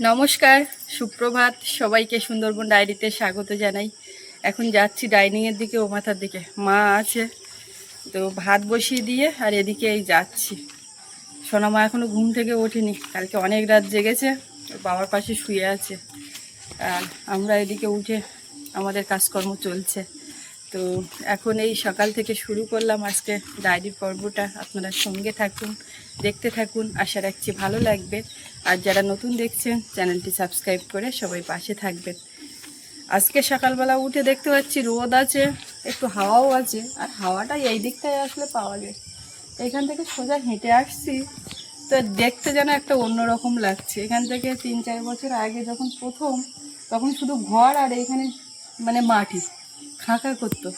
নমস্কার, সুপ্রভাত। সবাইকে সুন্দরবন ডায়েরিতে স্বাগত জানাই। এখন যাচ্ছি ডাইনিংয়ের দিকে, ও মাথার দিকে মা আছে তো ভাত বসিয়ে দিয়ে, আর এদিকে এই যাচ্ছি। সোনা মা এখনও ঘুম থেকে ওঠেনি, কালকে অনেক রাত জেগেছে, ওর বাবার পাশে শুয়ে আছে। আর আমরা এদিকে উঠে আমাদের কাজকর্ম চলছে। তো এখন এই সকাল থেকে শুরু করলাম আজকে ডায়েরির পর্বটা। আপনারা সঙ্গে থাকুন, দেখতে থাকুন, আশা রাখছি ভালো লাগবে। আর যারা নতুন দেখছেন চ্যানেলটি সাবস্ক্রাইব করে সবাই পাশে থাকবেন। আজকে সকালবেলা উঠে দেখতে পাচ্ছি রোদ আছে, একটু হাওয়াও আছে। আর হাওয়াটা এই দিকটায় আসলে পাওয়া যায়। এখান থেকে সোজা হেঁটে আসছি, তো দেখতে যেন একটা অন্যরকম লাগছে। এখান থেকে 3-4 বছর আগে যখন প্রথম, তখন শুধু ঘর আর এখানে মানে মাটি ফাঁকা করতো।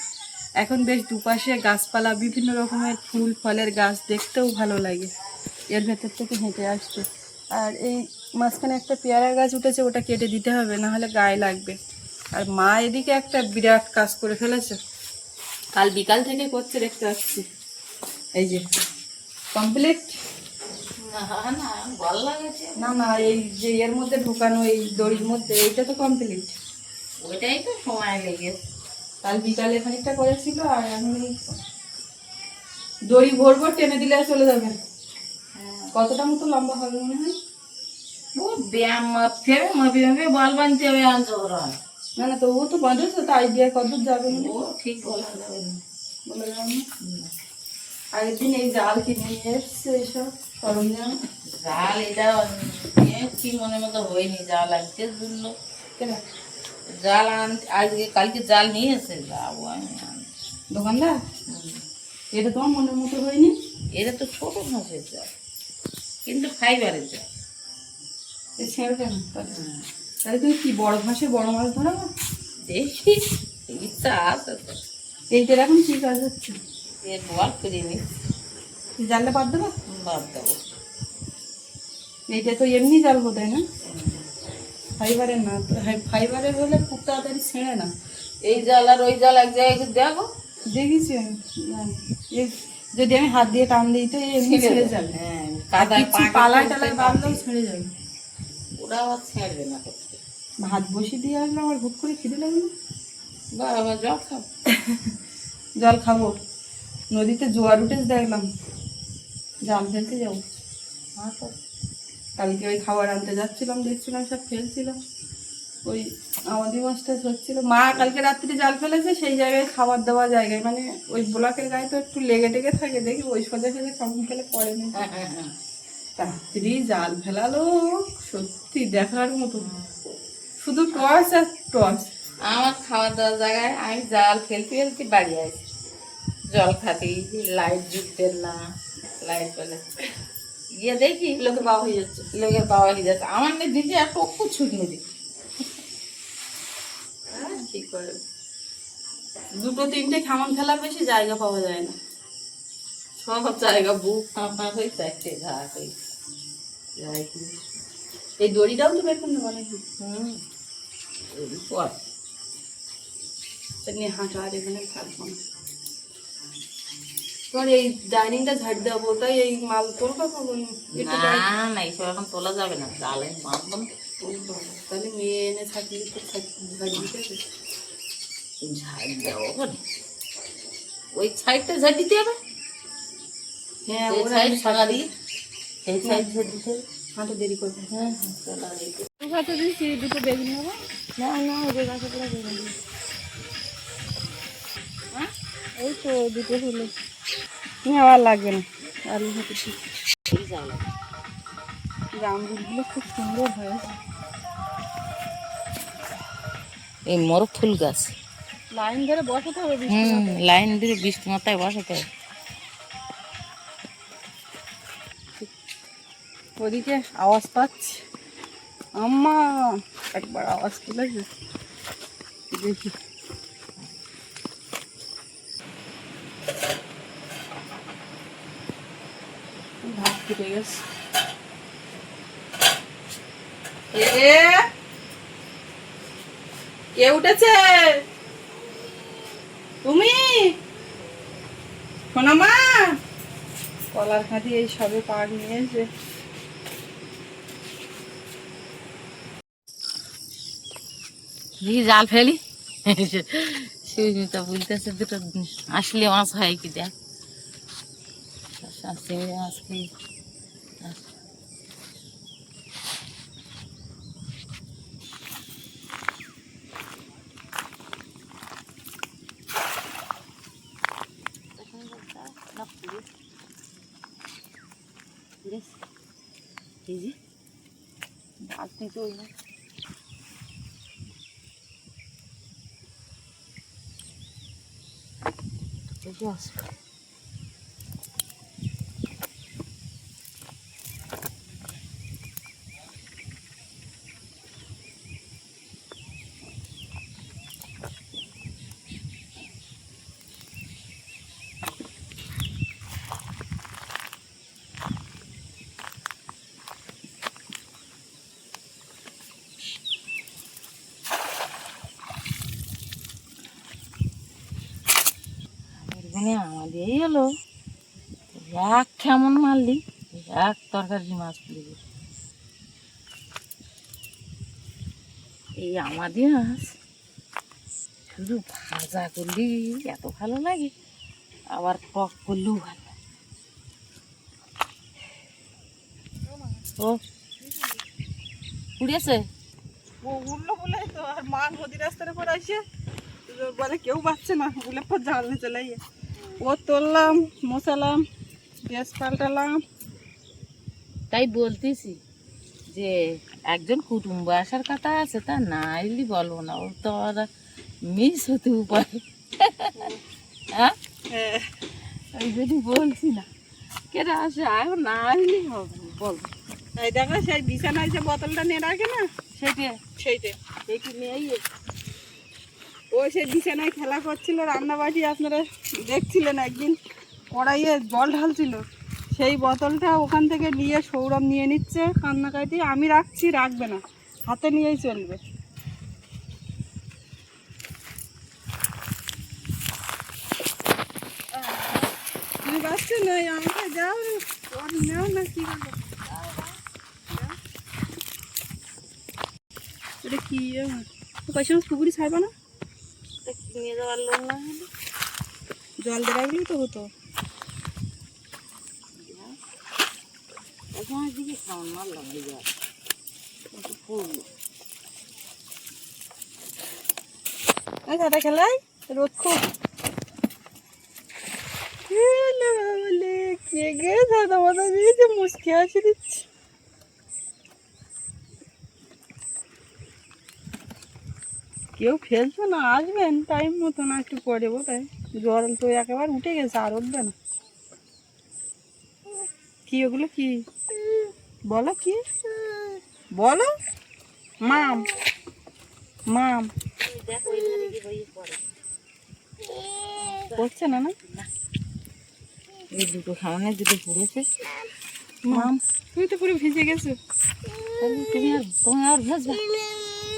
এখন বেশ দুপাশে গাছপালা, বিভিন্ন রকমের ফুল ফলের গাছ, দেখতেও ভালো লাগে এর ভেতর থেকে হেঁটে আসতে। আর এই মাঝখানে একটা পেয়ারা গাছ উঠেছে, ওটা কেটে দিতে হবে, না হলে গায়ে লাগবে। আর মা এদিকে একটা বিরাট কাজ করে ফেলেছে, কাল বিকাল থেকে করছে, দেখতে পাচ্ছি। এই যে কমপ্লিট। না না, এই যে এর মধ্যে ঢোকানো, এই দড়ির মধ্যে, এইটা তো কমপ্লিট। ওইটাই তো সময় লেগেছে। কাল বিকালে খানিকটা করেছিল, আর এখন দড়ি ভোর ভোর টেনে দিলে চলে যাবে। কতটা মতো লম্বা হবে মনে হয়? ও ব্যায়াম মাপতে হবে, মাপে মাপে বল বানতে হবে, আনতে হয়। না না, তবুও তো বাঁধেছো, তো আইডিয়া কতদূর যাবে ও ঠিক বলা যাবে না, বলে যাবে না। আগের দিন এই জাল কিনে নিয়ে এসছে, এইসব সরঞ্জাম। জাল এটা কি মনে মতো হয়নি, জাল আনতে জন্য কেন? জাল আজকে কালকে জাল নিয়ে এসে যাবো আমি দোকানদার? এটা তোমার মনের মতো হয়নি? এটা তো ছোট মাছের জাল, কিন্তু ফাইবারের জাল। ছেড়ে দেন তাহলে তুমি কি বড় ভাসে বড় মাছ ধরাবো? দেখি ইচ্ছা আছে তো। এইটার এখন কি কাজ হচ্ছে? এর বল করে নি, জালটা বাদ দেবো? বাদ দেবো। এইটা তো এমনি জাল বোধ হয় না, ফাইবারের না তো। হ্যাঁ, ফাইবারের হলে খুব তাড়াতাড়ি ছেড়ে না। এই জাল আর ওই জাল এক জায়গায় দেখো, দেখেছি আমি। যদি আমি হাত দিয়ে টান দিই তো এমনি ছেড়ে যাবে। হ্যাঁ, আর কিছু পালায় টালায় বাঁধলেও ছেড়ে যাবে। ওরা আবার ছেড়বে না করতে। ভাত বসিয়ে দিয়ে আসলে আমার হুট করে খিদে লাগলো। বা আবার জল খাও। জল খাবো, নদীতে জোয়ার উঠেছে দেখলাম, জাল ফেলতে যাবো। হ্যাঁ তো, কালকে ওই খাবার আনতে যাচ্ছিলাম, দেখছিলাম সব ফেলছিলাম, ওই আমাদের মাছটা হচ্ছিল। মা কালকে রাত্রিতে জাল ফেলেছে সেই জায়গায়, খাবার দেওয়া জায়গায়, মানে ওই ব্লকের গায়ে তো একটু লেগে টেগে থাকে, দেখি ওই সোজা সোজা কেমন ফেলে পড়েনি। রাত্রি জাল ফেলালো, সত্যি দেখার মতো, শুধু টর্চ আর টর্চ। আমার খাওয়া দাওয়ার জায়গায় আমি জাল ফেলতে ফেলতে বাড়ি আসি, জল খাতে লাইট জুটতেন না, লাইট পেলে গিয়ে দেখি লোকে বাবা হয়ে যাচ্ছে। লোকের পাওয়া হয়ে যাচ্ছে। আমার নেই দিদি একটা প্রচুর নদী, কি করে 2-3টে খামন ফেলার বেশি জায়গা পাওয়া যায় না, সব জায়গা বুক ফাঁপা হয়ে যাচ্ছে, ঘাট হয়ে যায়। এই দড়িটাও তো বের করতে বলে। পর নিয়ে হাঁটা, আর এখানে থাকবো না। তোমার এই ডাইনিংটা ঝাড় দেবো, তাই এই মাল তোলবা কখন? না না, এইসব এখন তোলা যাবে না, জালে মাপবো না। তাহলে মেয়ে এনে থাকলে তো ঝাড় দিতে হবে। ঝাড় দেওয়া হবে, ওই সাইডটা ঝাড় দিতে হবে। হ্যাঁ, ওই সাইড ফাঁকা দিয়ে সেই সাইড ঝাড় দিতে হবে। হাঁটা দেরি করবে। হ্যাঁ হ্যাঁ, চলা দিতে। হাতে দিচ্ছি, দুটো বেগুন নেবো। না না, ওই গাছে পড়া বেগুন দিই। হ্যাঁ, ওই তো দুটো হলো, নেওয়ার লাগবে না। আলু হাতে এই জালে জামরুলগুলো খুব সুন্দর হয়েছে। এই মোরগ ফুল গাছ, লাইন ধরে বসাতে হবে, বৃষ্টি মাথায়। লাইন দিয়ে বৃষ্টি মাথায় বসাতে হবে। ওদিকে আওয়াজ পাচ্ছি, আম্মা একবার আওয়াজ তুলেছে, দেখি। ভাত ফুটে গেছে। কে উঠেছে? তুমি? সোনামা কলার খাঁটি এই সবে পাক নিয়ে এসে দেখি জাল ফেলি। সুস্মিতা বলতেছে দুটো আসলে মাছ হয় কি দেখ, চিংড়ি মাছ কি। এই যে বালতি তো ওই না। এখানে আমাদের এলো এক কেমন মারলি, এক তরকারি মাছ পুড়ে। এই আমাদের মাছ শুধু ভাজা করলি এত ভালো লাগে, আবার টক করলেও ভালো লাগে। ও পুড়িয়েছে ও উঠলো বলে তো, আর মা নদী রাস্তার উপর আসে বলে কেউ পাচ্ছে না বলে পর জাল নিয়ে চলে গিয়ে ও তুললাম, মশালাম, গ্যাস পাল্টালাম। তাই বলতেছি যে একজন কুটুম্ব আসার কথা আছে, তা না এলি বলবো না, ও তো আর মিস হতে পারে। হ্যাঁ হ্যাঁ, ওই যদি বলছি না কেটে আসে এখন না এলি হবে বলবো। এই দেখো সেই বিছানায় যে বোতলটা নিয়ে রাখে না, সেটা সেইটা দেখি নেই। ও সেই বিছানায় খেলা করছিল, রান্নাবাড়ি আপনারা দেখছিলেন একদিন, কড়াইয়ে জল ঢালছিল, সেই বোতলটা ওখান থেকে নিয়ে সৌরভ নিয়ে নিচ্ছে কান্নাকাটি। আমি রাখছি, রাখবে না, হাতে নিয়েই চলবে। তুমি বাঁচছো না, আমাকে যাও, ওর নেও না, কি করবো। এটা কি পয়সা পুকুরি ছাড়বা না, নিয়ে যাওয়ার লোক না হলে জল দিয়ে রাখলেই তো হতো। এখন দিকে খাওয়ান মারলাম এই জল পড়লো। দাদা খেলাই রোদ খুব বলে কে গে দাদা মাথা দিয়েছে, মুসকে হাসি দিচ্ছে। কেউ ফেলছো না, আসবেন টাইম মতো না, একটু পরে বোধহয় জল তো একেবারে উঠে গেছে, আর উঠবে না। কি ওগুলো কি বলো, কি বলো? মাম মাম দেখো ওই ধারে গিয়ে বইয়ে পড়ে করছে না না। এই দুটো খাওয়ানে দুটো পড়েছে। মাম তুমি তো পুরো ভিজে গেছো। তুমি আর ভেজবে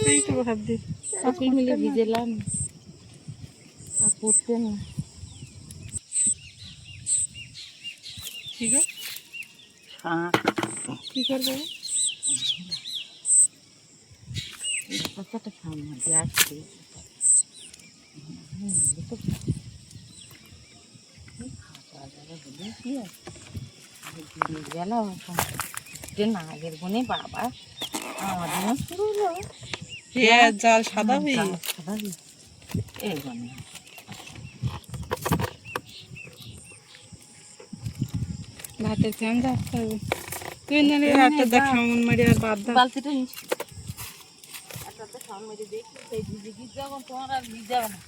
তাই তো ভাবছি সকল মিলে ভিজেলাম আর পড়তে না। ঠিক আছে, শাঁখ কি করবো? কতটা সামনে দিয়ে আসছে বেলা না আগের বনে বাবা আমাদের মাছ পুরো জাল সাদা হয়ে সাদা এই বনে ভাতের ফ্যান রাখতে হবে। তুই নাহলে একটা দেখ কেমন মারি আর বাদ দাও। বালতিটা নিস একটা সামনে দেখি সেই ভিজে গিয়ে যখন তোমার আর ভিজে যাবে না।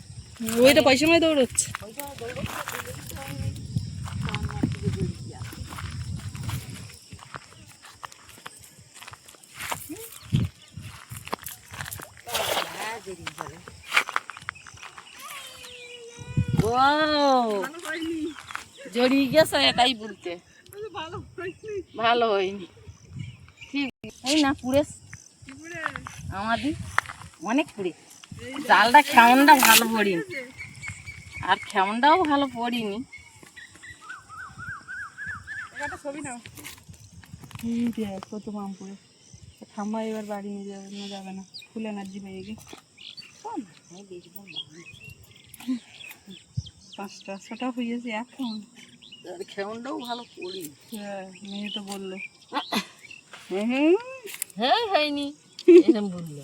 ওইটা পয়সা মাই দৌড়চ্ছে। ওইটা দৌড়ে ও জড়িয়ে গেছে এটাই বলতে ভালো হয়নি। ঠিক এই না পুড়ে আমাদের অনেক পুড়ে জালটা খেমনটা ভালো পড়িনি আর খেমনটাও ভালো পড়িনি। ছবি নাও, কত মাম পুড়ে ঠাম্মা এবার বাড়ি নিয়ে যাবে না, খুলে এনার্জি পেয়ে গিয়ে এখন আমি বেচবো না। 5টা 6টা হয়েছে এখন। আর খেউনটাও ভালো করি। হ্যাঁ, মেয়ে তো বললো। হ্যাঁ হয়নি এরকম বললো।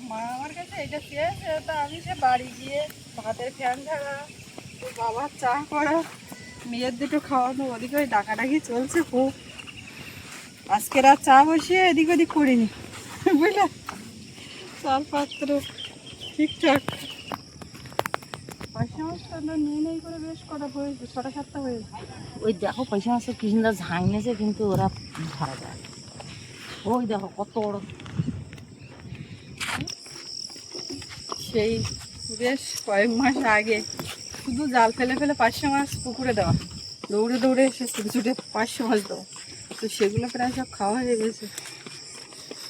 মা আমার কাছে এটা চেয়েছে, তা আমি সে বাড়ি গিয়ে ভাতের ফ্যান ঝাড়া, ওর বাবার চা করা, মেয়ের দুটো খাওয়ানো, ওদিকে ওই ডাকাডাকি চলছে খুব। আজকের আর চা বসিয়ে এদিক ওদিক করিনি, বুঝলে, চাল পাত্র ঠিকঠাক। 5 মাস তো নিয়ে নেই করে বেশ কটা হয়েছে, 6টা 7টা হয়েছে। ওই দেখো পয়সা মাসের কৃষ্ণদা ঝাঁক নিয়েছে, কিন্তু ওরা ধরা যায় না। ওই দেখো কত বড়। সেই বেশ কয়েক মাস আগে শুধু জাল ফেলে ফেলে 500 মাছ পুকুরে দেওয়া, দৌড়ে দৌড়ে এসে ছুটে ছুটে 500 মাছ দেওয়া, তো সেগুলো প্রায় সব খাওয়া হয়ে গেছে।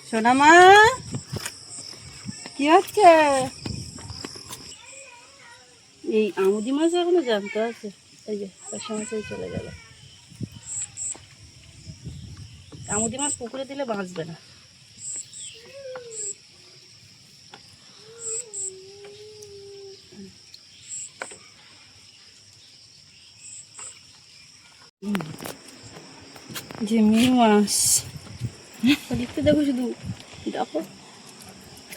সোনা মা, কি হচ্ছে? এই আমুদি মাছ এখনো জানতে আছে, এই যে 500 মাছেই চলে গেল। আমুদি মাছ পুকুরে দিলে বাঁচবে না। যে মিল মাছ দেখতে দেখো, শুধু দেখো,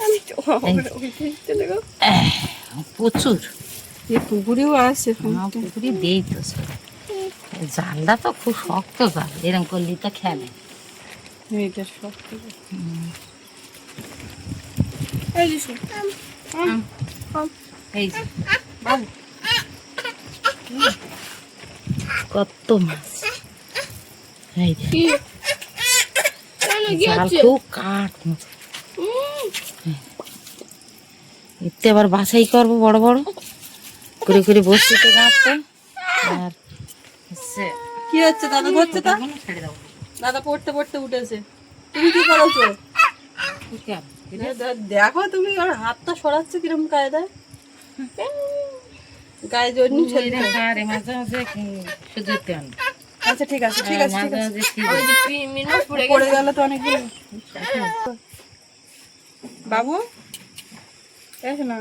আমি দেখো প্রচুর এই পুকুরেও আছে। পুকুরি দেই তো সব। জালটা তো খুব শক্ত জাল, এরকম করলে তো খেলে। মেয়েটার সব থেকে এই যে এই যে বাবু, কত মাছ। এই যে জাল খুব কাঠ মতো। এতে আবার বাছাই করবো বড় বড় করে করে বসতে গাঁটতে। আর কি হচ্ছে? দাদা ধরছে, তা ছেড়ে দেবো। দাদা পড়তে পড়তে উঠেছে। তুমি কি করছো? দেখো তুমি, আর হাতটা সরাচ্ছে কিরম কায়দায়, গায়ে জন্য ছেড়ে। আচ্ছা ঠিক আছে, ঠিক আছে, ঠিক আছে। পড়ে গেল তো অনেকগুলো। বাবু এস না,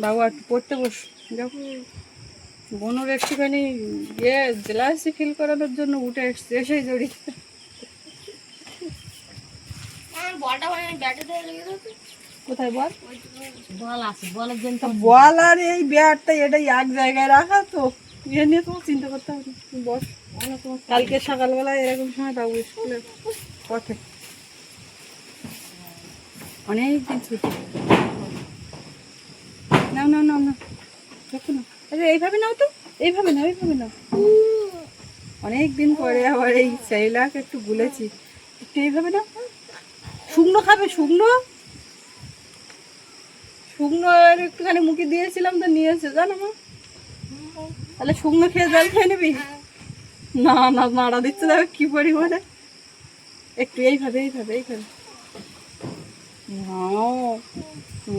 বাবু একটু পড়তে বস। দেখো বোনের একটুখানি জেলাসি ফিল করানোর জন্য উঠে এসছে, এসেই জড়িয়ে। কোথায় বল? বল আছে, বলের জন্য বল আর এই ব্যাটটা, এটাই এক জায়গায় রাখা, তো এ নিয়ে তোমার চিন্তা করতে হবে না। তুমি বস। কালকে সকালবেলায় এরকম সময় বাবু স্কুলের পথে অনেকদিন ছুটি। নাও নাও নাও না, দেখো না, আরে এইভাবে নাও তো, এইভাবে নাও, এইভাবে নাও। অনেকদিন পরে আবার এই সেইলাক একটু বলেছি, একটু এইভাবে নাও। শুকনো খাবে? শুকনো শুকনো আর একটুখানি মুখে দিয়েছিলাম তো নিয়েছে, জানো মা। তাহলে শুকনো খেয়ে জল খেয়ে নিবি? না না, নাড়া দিচ্ছে, দেখো কি পরিমাণে। একটু এইভাবে এইভাবে এইভাবে নাও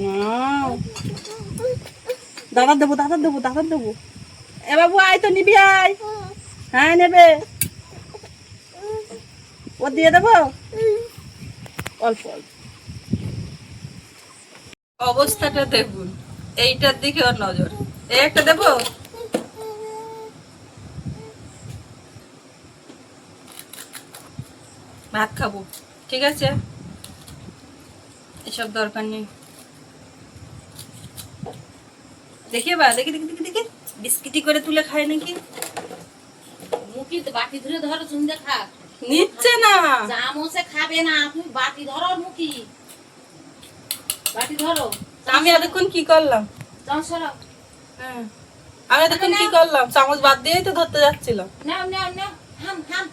নাও। দাদা দেবো, দাদা দেবো, দাদা দেবো। এ বাবু আয় তো, নিবি আয়। হ্যাঁ নেবে, ও দিয়ে দেবো অল্প অল্প। অবস্থাটা দেখুন, এইটার দিকে ওর নজর। এই একটা দেবো, ভাত খাবো, ঠিক আছে, এসব দরকার নেই। দেখি বা, দেখি দেখি দেখি দেখি, বিস্কিটি করে তুলে খায় নাকি। মুখি বাটি ধরে ধরো, চুন্দে খা। নিচ্ছে না, চামচে খাবে না, তুমি বাটি ধরো, মুখি বাটি ধরো। আমি এতক্ষণ কি করলাম? চামচ সরাও। হ্যাঁ, আমি এতক্ষণ কি করলাম? চামচ বাদ দিয়েই তো ধরতে যাচ্ছিলাম। নাও নাও নাও, হাম হাম।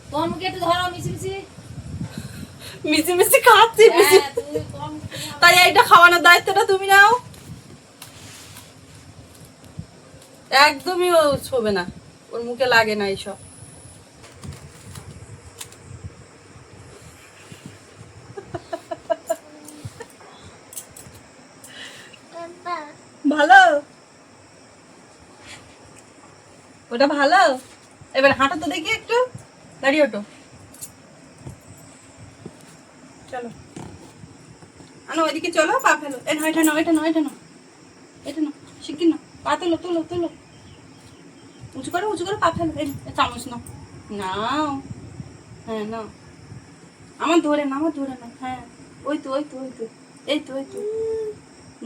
তোমার মুখে একটু ধরো, মিশি মিশি। মিশি মিশি খাচ্ছি, মিশি। হ্যাঁ, তুমি তোমার মুখে ধরো। তাই এইটা খাওয়ানোর দায়িত্বটা তুমি নাও। একদমই ও ছোবে না, ওর মুখে লাগে না এইসব। ওটা ভালো। এবার হাঁটো তো দেখি একটু, দাঁড়িয়ে ওঠো, চলো আনো ওইদিকে চলো, পা ফেলো। এটা না, এটা না, এটা না, এটা না, এটা না, শিখি না, পা তোলো, তোলো, তোলো, উঁচু করে পা ফেলো। এই চামচ নাও, নাও, হ্যাঁ নাও, আমার ধরে না, আমার ধরে না, হ্যাঁ ওই তো, ওই তো, ওই তো, এই তো, এই তো,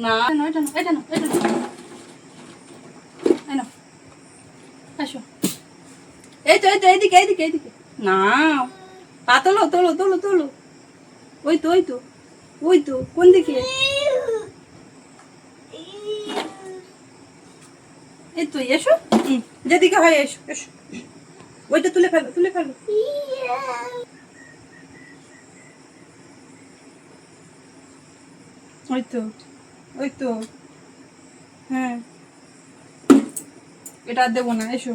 না না, এটা না, এটা না, এটা না, এই নাও, আসো, এই তো, এই তো, এইদিকে, এইদিকে, এইদিকে, নাও, পা তোলো, তোলো, তোলো, তোলো, ওই তো, ওই তো, ওই তো, কোন দিকে, এই তো, এসো, যেদিকে হয় এসো, এসো, ওইটা তুলে ফেলো, তুলে ফেলো, ওই তো, ওই তো, হ্যাঁ, এটা আর দেবো না, এসো,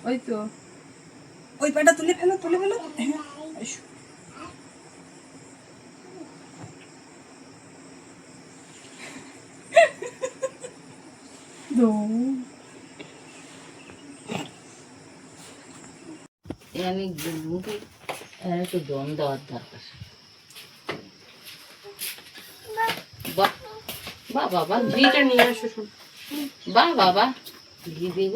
ওই তো, ওই পাটা তুলে ফেলো, তুলে ফেলো, হ্যাঁ, এসো, আমি মুখে একটু দম দেওয়ার দরকার। বাহ বাহ বাবা, ঘিটা নিয়ে আসো, শোন, বাহ বাবা, ঘি দিব,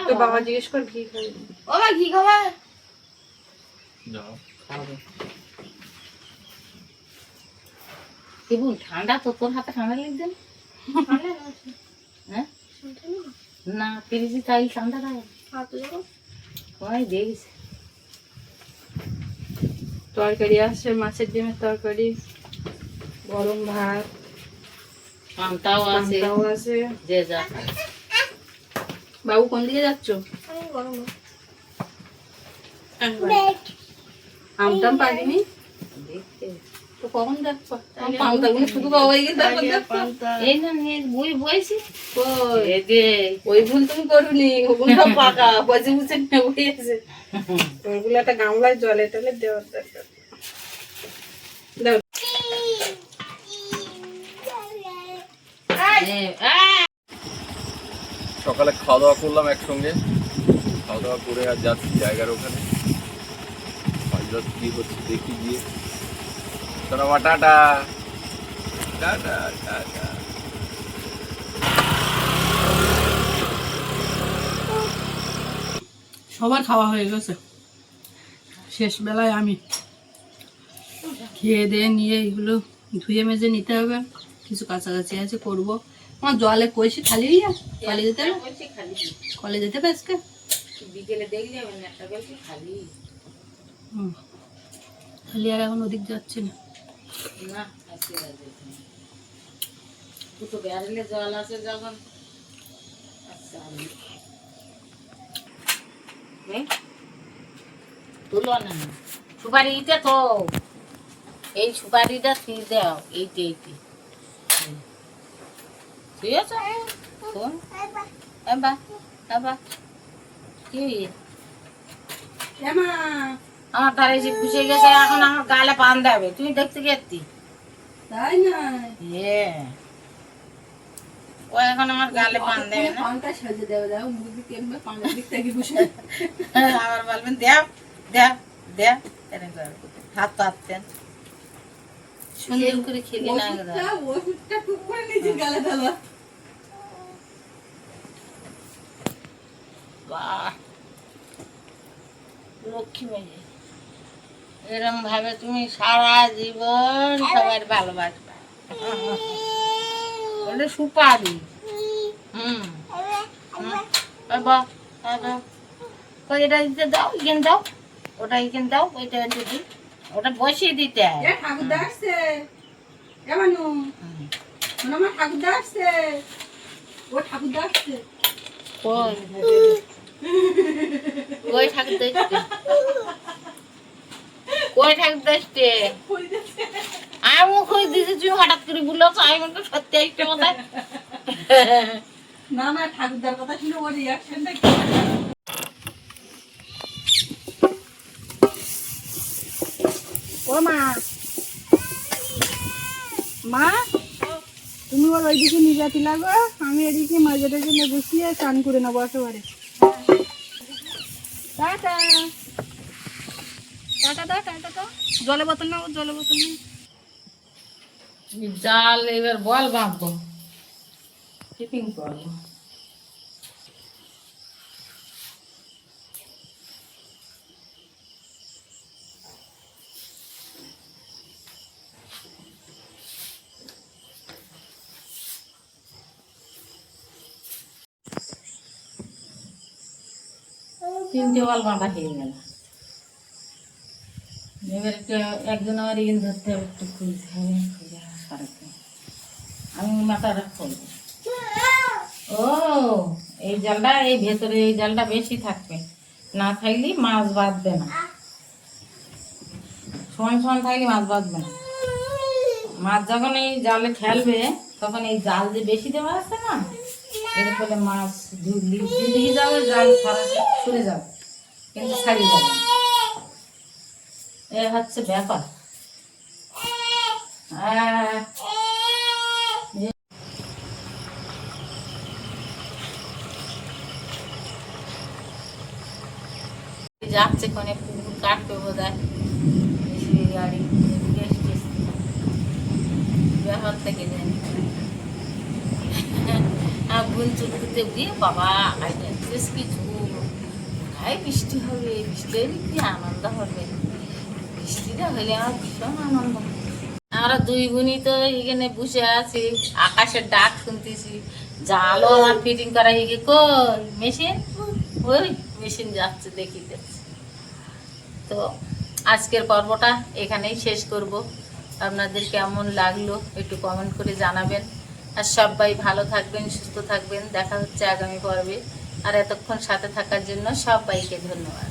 তো বাবা জিজ্ঞেস কর ঘি খাই, ও মা ঘি খাবা, খাবে শিবু, ঠান্ডা তো, তোর হাতে ঠান্ডা লাগছে না? হ্যাঁ না, ফ্রিজে তাই ঠান্ডা থাকে, ওই দেখছি। তরকারি আছে, মাছের ডিমের তরকারি, গরম ভাত, পান্তাও আছে, পান্তাও আছে। যে যা খায়। বাবু কোন দিকে যাচ্ছ? আমটাম পারিনি দেখতে তো, কখন দেখবো? পান্তাগুলো শুধু বাবাই গিয়ে তারপর দেখবো। এই না নিয়ে বই বইছি, কই? এই যে ওই ভুল তুমি করুনি, ওগুলো সব পাকা বসে বসে বই আছে, ওইগুলো একটা গামলায় জলে টলে দেওয়ার দরকার। দাও। সকালে খাওয়া দাওয়া করলাম একসঙ্গে, খাওয়া দাওয়া করে আর যাচ্ছি জায়গার ওখানে, কি হচ্ছে দেখি গিয়ে। সোনামা টাটা, টাটা, টাটা। সবার খাওয়া হয়ে গেছে, শেষ বেলায় আমি খেয়ে দিয়ে নিয়ে এগুলো ধুয়ে মেজে নিতে হবে, কিছু কাছাকাছি আছে করবো। আমার জলে কইছি খালি হইয়া কলে যেতে হবে, বলছি খালি কলে যেতে হবে আজকে। বিকেলে দেখলে যাবেন, একটা বলছি খালি খালি আর এখন ওদিক যাচ্ছে না। না, আজকে যাবে দুটো ব্যারেলে জল আছে যখন। আচ্ছা তুলো না, সুপারিটা তো, এই সুপারিটা দিয়ে দাও, এইটি এইটি ঠিক আছে। শোন এবার এবার কি আমার তার এসে পুষে গেছে, এখন আমার গালে পান দেবে, তুমি দেখতে গেছি তাই না, ও এখন আমার গালে পান দেবে না, পানটা সাজে দেবে, দাও মুরগি কেমবে পানের দিক থেকে বসে আবার বলবেন দেও দেও দেও, হাত পাততেন সুন্দর করে খেলি না, ওষুধটা টুক করে নিয়েছি গালে ঢালা। বাহ লক্ষ্মী মেয়ে, এরকম ভাবে তুমি সারা জীবন সবার ভালোবাসবা, ওটা সুপারি। এটা দিতে দাও, এখানে দাও, ওটা এখানে দাও, ওইটা দিদি, ওটা বসিয়ে দিতে হয়। ঠাকুরদা আসছে, এমানু আমার ঠাকুরদা আসছে, ও ঠাকুরদা আসছে, কই কই ঠাকুর দেখতে, কই ঠাকুর দেখতে, আমি কই দিদি তুমি হঠাৎ করে বলছো, আমি তো সত্যি একটা কথা। না না, ঠাকুরদার কথা শুনে ওর রিয়াকশনটা কি। ও মা, মা তুমি ওর ওইদিকে নিজাতি লাগো, আমি এদিকে মাঝেটার জন্য বসিয়ে চান করে নেবো একেবারে। টাটা টাটা দাও, টাটা দাও। জলে বোতল নাও, জলে বোতল নাও। জাল এবার বল বাঁধবো, টিফিন করবো। তিনটে বল বাঁধা হয়ে গেল। এবার একটু একজন আমার ইন ধরতে হবে, একটু খুলতে হবে, খুলে সারাতে আমি মাথাটা খুলবো। ও এই জালটা, এই ভেতরে এই জালটা বেশি থাকবে, না থাকলে মাছ বাঁধবে না। সমান সমান থাকলে মাছ বাঁধবে না। মাছ যখন এই জালে খেলবে তখন এই জাল যে বেশি দেওয়া আছে না, এর ফলে মাছ দিকে যাবে, জাল সারা সরে যাবে, কিন্তু ছাড়িয়ে যাবে না। এ হচ্ছে ব্যাপার। যাচ্ছে কোনে পুকুর কাটবে বোধ হয় গাড়ি, ব্যাপার থেকে জানি আগুন চুলতে গিয়ে বাবা আইস কিছু ভাই বৃষ্টি হবে, বৃষ্টি হলে কি আনন্দ হবে। বৃষ্টিটা হলে আমার ভীষণ আনন্দ। আমরা দুই বোনই তো এখানে বসে আছি, আকাশের ডাক শুনতেছি। জালও আমার ফিটিং করা হয়ে গিয়ে কই মেশিন, ওই মেশিন যাচ্ছে দেখিতে। তো আজকের পর্বটা এখানেই শেষ করব। আপনাদের কেমন লাগলো একটু কমেন্ট করে জানাবেন। আর সবাই ভালো থাকবেন, সুস্থ থাকবেন। দেখা হচ্ছে আগামী পর্বে। আর এতক্ষণ সাথে থাকার জন্য সবাইকে ধন্যবাদ।